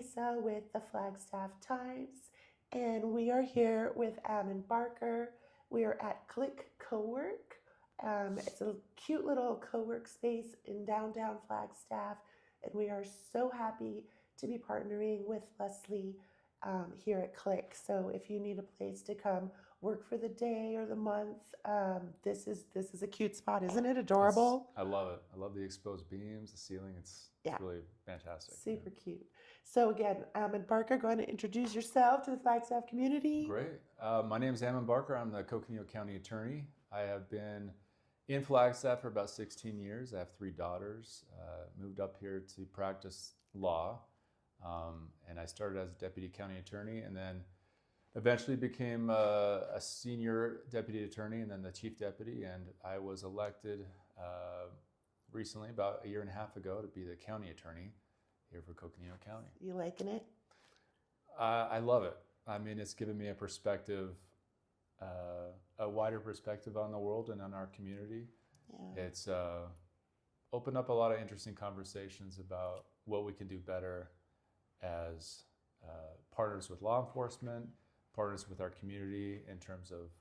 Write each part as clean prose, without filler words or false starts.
Lisa with the Flagstaff Times, and we are here with Ammon Barker. We are at Click Co-work. It's a cute little co-work space in downtown Flagstaff, and we are so happy to be partnering with Leslie here at Click. So if you need a place to come work for the day or the month, this is a cute spot, isn't it adorable? I love it. I love the exposed beams, the ceiling. It's really fantastic. Super cute. So again, Ammon Barker, go ahead and introduce yourself to the Flagstaff community. Great. My name is Ammon Barker. I'm the Coconino County Attorney. I have been in Flagstaff for about 16 years. I have 3 daughters. Moved up here to practice law, and I started as Deputy County Attorney, and then eventually became a senior deputy attorney, and then the chief deputy. And I was elected recently, about a year and a half ago, to be the county attorney here for Coconino County. You liking it? I love it. I mean, it's given me a perspective, a wider perspective on the world and on our community. Yeah. It's opened up a lot of interesting conversations about what we can do better as partners with law enforcement, partners with our community in terms of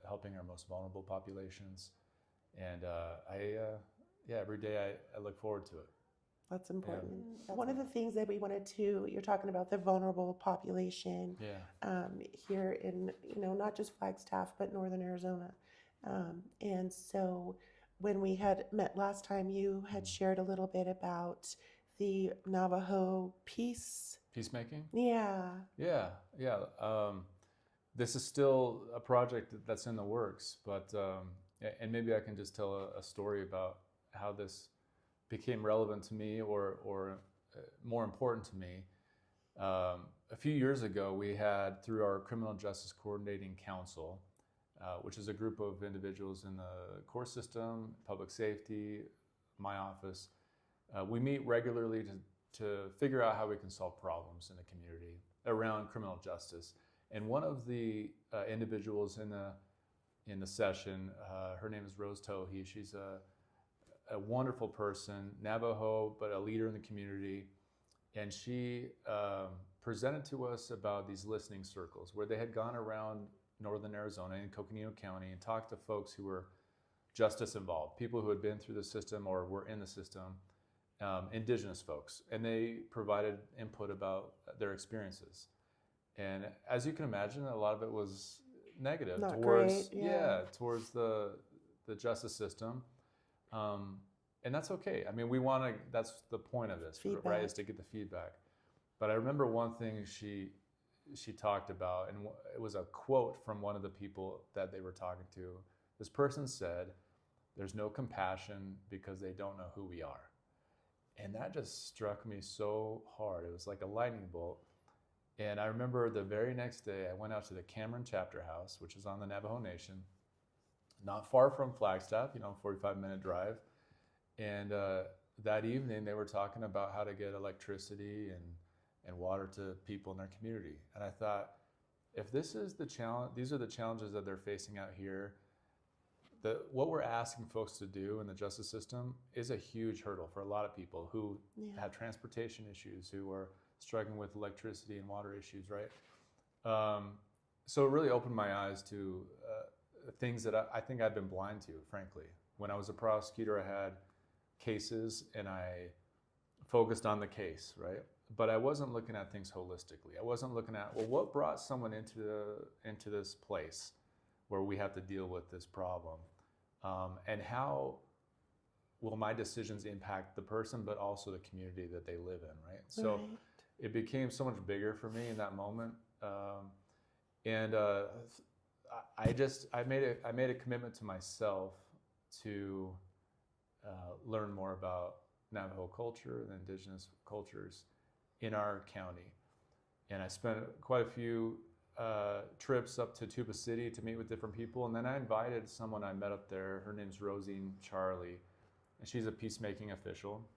helping our most vulnerable populations. And every day I look forward to it. That's important. Yeah. One of the things that we wanted to, you're talking about the vulnerable population here in, not just Flagstaff, but Northern Arizona. And so when we had met last time, you had shared a little bit about the Navajo Peace Making? Yeah. This is still a project that's in the works, but and maybe I can just tell a story about how this became relevant to me, or more important to me. A few years ago, we had, through our Criminal Justice Coordinating Council, which is a group of individuals in the court system, public safety, my office, we meet regularly to figure out how we can solve problems in the community around criminal justice. And one of the individuals in the session, her name is Rose Tohi. She's a wonderful person, Navajo, but a leader in the community. And she presented to us about these listening circles where they had gone around Northern Arizona in Coconino County and talked to folks who were justice involved, people who had been through the system or were in the system, indigenous folks. And they provided input about their experiences. And as you can imagine, a lot of it was negative towards the justice system. And that's okay. I mean, that's the point of this, right, is to get the feedback. But I remember one thing she talked about, and it was a quote from one of the people that they were talking to. This person said, "There's no compassion because they don't know who we are." And that just struck me so hard. It was like a lightning bolt. And I remember the very next day, I went out to the Cameron Chapter House, which is on the Navajo Nation, not far from Flagstaff, 45-minute drive. And that evening, they were talking about how to get electricity and water to people in their community. And I thought, if this is the challenge, these are the challenges that they're facing out here, what we're asking folks to do in the justice system is a huge hurdle for a lot of people who have transportation issues, who are struggling with electricity and water issues, right? So it really opened my eyes to things that I think I'd been blind to, frankly. When I was a prosecutor, I had cases and I focused on the case, right? But I wasn't looking at things holistically. I wasn't looking at, well, what brought someone into this place where we have to deal with this problem? And how will my decisions impact the person, but also the community that they live in, right? So it became so much bigger for me in that moment. I made a commitment to myself to learn more about Navajo culture and indigenous cultures in our county. And I spent quite a few trips up to Tuba City to meet with different people. And then I invited someone I met up there. Her name's Rosine Charlie, and she's a peacemaking official.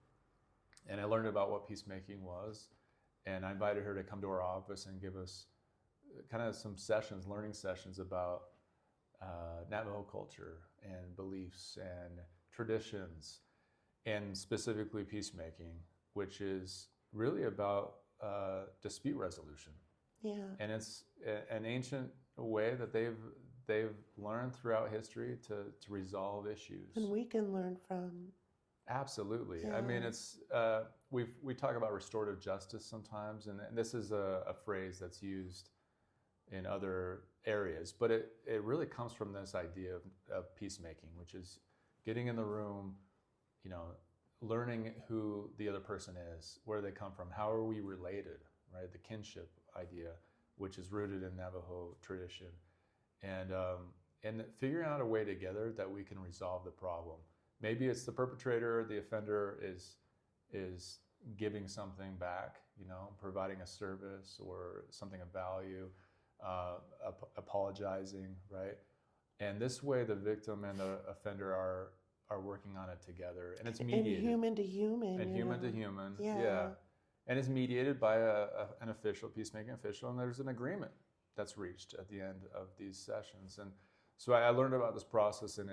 And I learned about what peacemaking was. And I invited her to come to our office and give us kind of some sessions, learning sessions about Navajo culture and beliefs and traditions, and specifically peacemaking, which is really about dispute resolution. Yeah. And it's an ancient way that they've learned throughout history to resolve issues. And we can learn from. Absolutely. Yeah. I mean, it's we talk about restorative justice sometimes, and this is a phrase that's used in other areas, but it really comes from this idea of peacemaking, which is getting in the room, you know, learning who the other person is, where they come from, how are we related, right? The kinship idea, which is rooted in Navajo tradition, and figuring out a way together that we can resolve the problem. Maybe it's the perpetrator, the offender is giving something back, you know, providing a service or something of value, apologizing, right? And this way, the victim and the offender are working on it together, and it's mediated. And human to human. And human know? to human, Yeah. And it's mediated by an official, peacemaking official, and there's an agreement that's reached at the end of these sessions. And so I learned about this process, and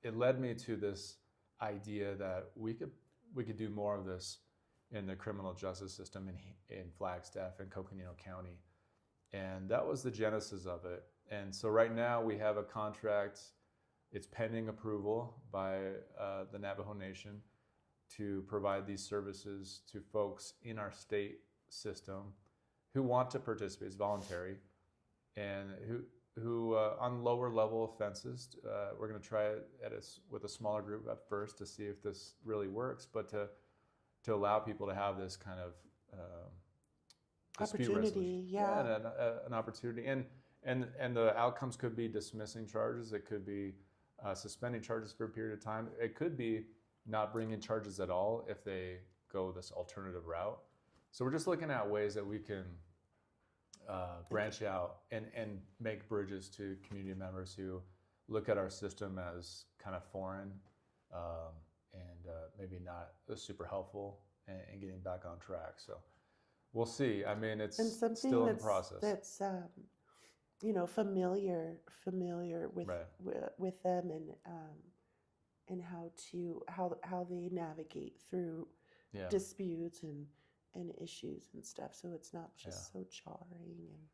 it led me to this idea that we could do more of this in the criminal justice system in Flagstaff and Coconino County. And that was the genesis of it. And so right now we have a contract, it's pending approval by the Navajo Nation to provide these services to folks in our state system who want to participate. It's voluntary, and who on lower level offenses, we're going to try it with a smaller group at first to see if this really works, but to allow people to have this kind of dispute resolution. Yeah. And an opportunity, and the outcomes could be dismissing charges. It could be suspending charges for a period of time. It could be not bringing charges at all if they go this alternative route. So we're just looking at ways that we can branch out and make bridges to community members who look at our system as kind of foreign and maybe not super helpful and getting back on track. So we'll see. I mean, it's still in the process. That's you know, familiar with Right. with them, and how they navigate through Yeah. disputes and issues and stuff. So it's not just so jarring. And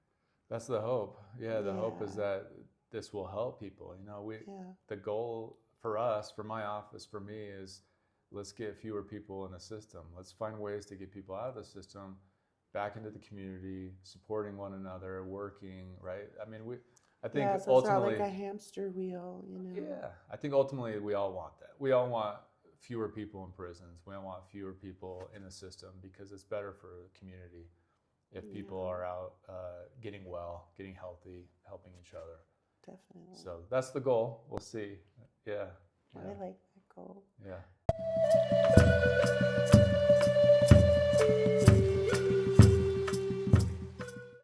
That's the hope. Yeah, the hope is Yeah. that this will help people. You know, yeah, the goal for us, for my office, for me, is let's get fewer people in the system. Let's find ways to get people out of the system, back into the community, supporting one another, working, right? I mean, I think yeah. So ultimately, it's not like a hamster wheel, you know. yeah, I think ultimately we all want that. We all want fewer people in prisons. We all want fewer people in the system because it's better for the community if people are out getting well, getting healthy, helping each other. Definitely. So that's the goal. We'll see. Yeah. I like that goal. Yeah.